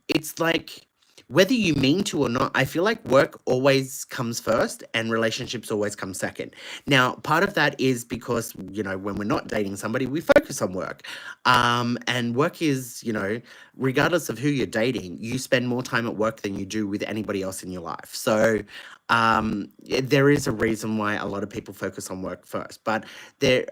It's like whether you mean to or not, I feel like work always comes first and relationships always come second. Now, part of that is because, when we're not dating somebody, we focus on work. And work is, regardless of who you're dating, you spend more time at work than you do with anybody else in your life. So, there is a reason why a lot of people focus on work first. But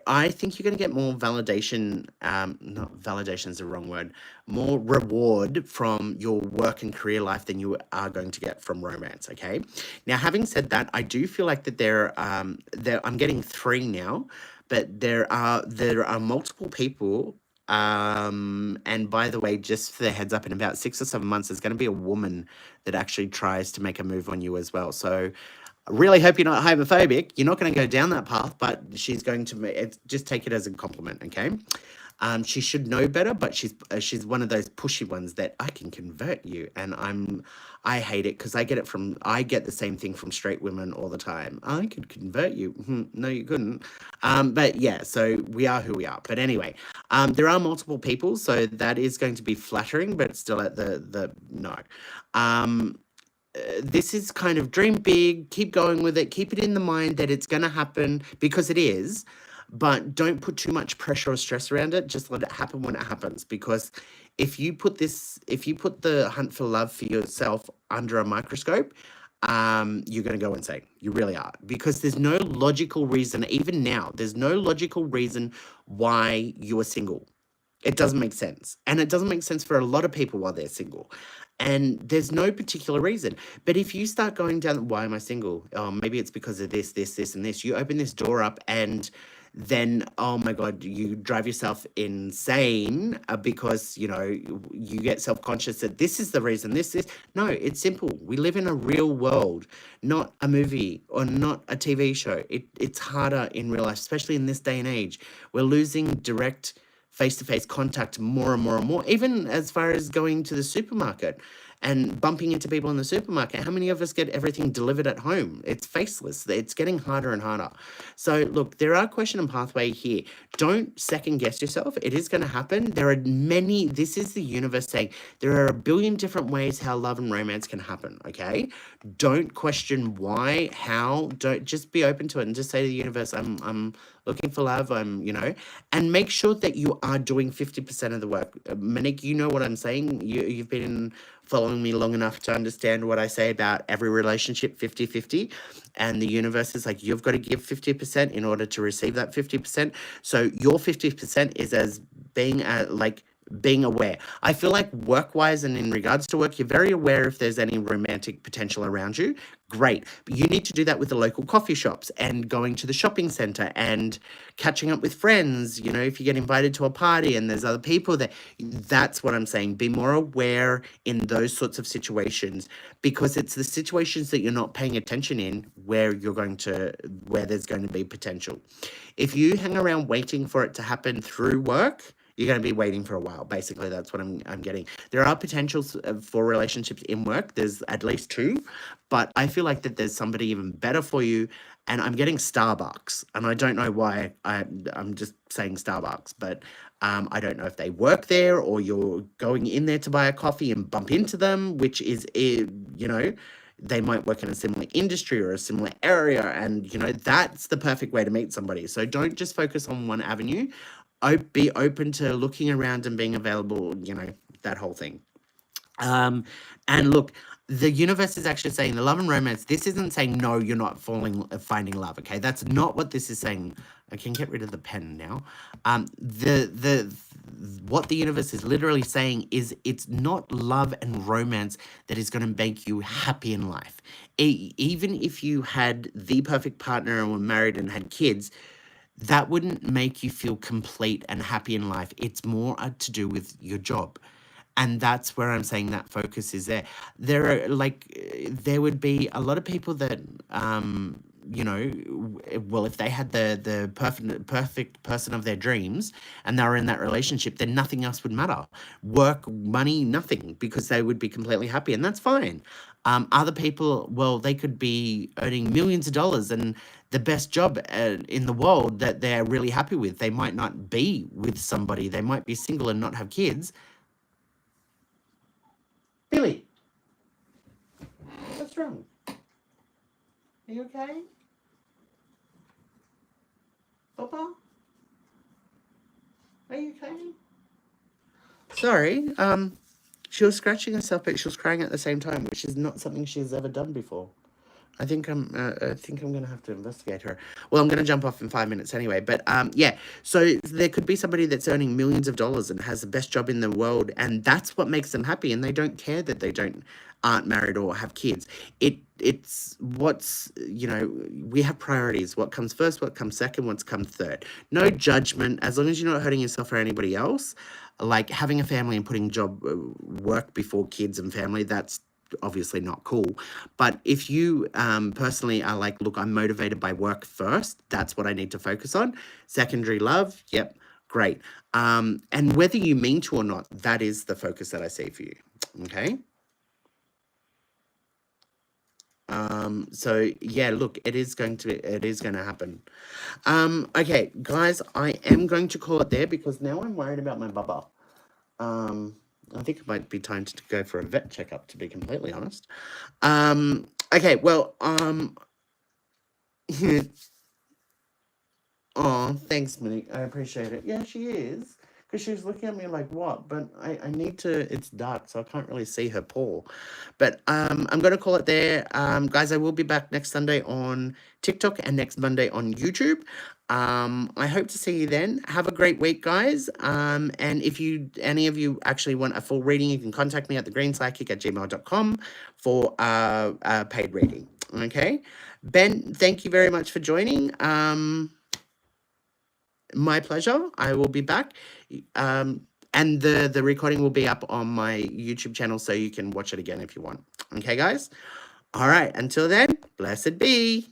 I think you're going to get more validation, not validation is the wrong word, more reward from your work and career life than you are going to get from romance. Okay. Now, having said that, I do feel like that I'm getting 3 now, but there are multiple people. And by the way, just for the heads up, in about 6 or 7 months, there's going to be a woman that actually tries to make a move on you as well. So I really hope you're not homophobic. You're not going to go down that path, but she's going to just take it as a compliment. Okay. She should know better, but she's one of those pushy ones that I can convert you, and I hate it because I get the same thing from straight women all the time. I could convert you. No, you couldn't. But yeah, so we are who we are. But anyway, there are multiple people, so that is going to be flattering, but still at the no. This is kind of dream big, keep going with it, keep it in the mind that it's going to happen because it is, but don't put too much pressure or stress around it. Just let it happen when it happens. Because if you put the hunt for love for yourself under a microscope, you're going to go insane. You really are. Because there's no logical reason, even now, there's no logical reason why you are single. It doesn't make sense. And it doesn't make sense for a lot of people while they're single. And there's no particular reason. But if you start going down, why am I single? Oh, maybe it's because of this, and this. You open this door up and then, oh my God, you drive yourself insane because, you get self-conscious that this is the reason, this is. No, it's simple. We live in a real world, not a movie or not a TV show. It's harder in real life, especially in this day and age. We're losing direct face-to-face contact more and more and more, even as far as going to the supermarket and bumping into people in the supermarket. How many of us get everything delivered at home? It's faceless. It's getting harder and harder. So look, there are question and pathway here. Don't second guess yourself. It is going to happen. This is the universe saying there are a billion different ways how love and romance can happen. Okay. Don't question why, how. Don't just be open to it and just say to the universe, I'm looking for love. And make sure that you are doing 50% of the work. Monique, you know what I'm saying. You've been following me long enough to understand what I say about every relationship 50-50. And the universe is like, you've got to give 50% in order to receive that 50%. So your 50% is as being aware. I feel like work-wise and in regards to work, you're very aware if there's any romantic potential around you. Great. But you need to do that with the local coffee shops and going to the shopping center and catching up with friends. If you get invited to a party and there's other people that's what I'm saying. Be more aware in those sorts of situations, because it's the situations that you're not paying attention in where there's going to be potential. If you hang around waiting for it to happen through work, you're going to be waiting for a while. Basically, that's what I'm getting. There are potentials for relationships in work. There's at least 2, but I feel like that there's somebody even better for you. And I'm getting Starbucks, and I don't know why. I'm just saying Starbucks, but I don't know if they work there or you're going in there to buy a coffee and bump into them, which is, they might work in a similar industry or a similar area, and that's the perfect way to meet somebody. So don't just focus on one avenue. Be open to looking around and being available, that whole thing. And look, the universe is actually saying the love and romance. This isn't saying, no, you're not finding love. Okay. That's not what this is saying. I can get rid of the pen now. What the universe is literally saying is it's not love and romance that is going to make you happy in life. Even if you had the perfect partner and were married and had kids, that wouldn't make you feel complete and happy in life. It's more to do with your job. And that's where I'm saying that focus is there. There would be a lot of people that, if they had the perfect person of their dreams and they were in that relationship, then nothing else would matter. Work, money, nothing, because they would be completely happy, and that's fine. Other people, well, they could be earning millions of dollars and the best job in the world that they're really happy with. They might not be with somebody. They might be single and not have kids. Billy. What's wrong? Are you okay? Papa? Are you okay? Sorry, she was scratching herself, but she was crying at the same time, which is not something she's ever done before. I think I'm gonna have to investigate her. Well, I'm gonna jump off in 5 minutes anyway. But yeah. So there could be somebody that's earning millions of dollars and has the best job in the world, and that's what makes them happy, and they don't care that they aren't married or have kids. It's what's, we have priorities. What comes first? What comes second? What comes third? No judgment, as long as you're not hurting yourself or anybody else. Like having a family and putting work before kids and family, that's obviously not cool. But if you personally are like, look, I'm motivated by work first, that's what I need to focus on. Secondary love, yep, great. And whether you mean to or not, that is the focus that I see for you. Okay. So yeah, look, it is going to happen. Okay, guys, I am going to call it there because now I'm worried about my bubba. I think it might be time to go for a vet checkup, to be completely honest. Okay, well, oh, thanks, Monique. I appreciate it. Yeah, she is. Because she was looking at me like, what? But I need to, it's dark, so I can't really see her paw. But I'm going to call it there. Guys, I will be back next Sunday on TikTok and next Monday on YouTube. I hope to see you then. Have a great week, guys. And if any of you actually want a full reading, you can contact me at thegreenscientific@gmail.com for a paid reading. Okay? Ben, thank you very much for joining. My pleasure. I will be back. And the recording will be up on my YouTube channel, so you can watch it again if you want. Okay, guys? All right. Until then, blessed be.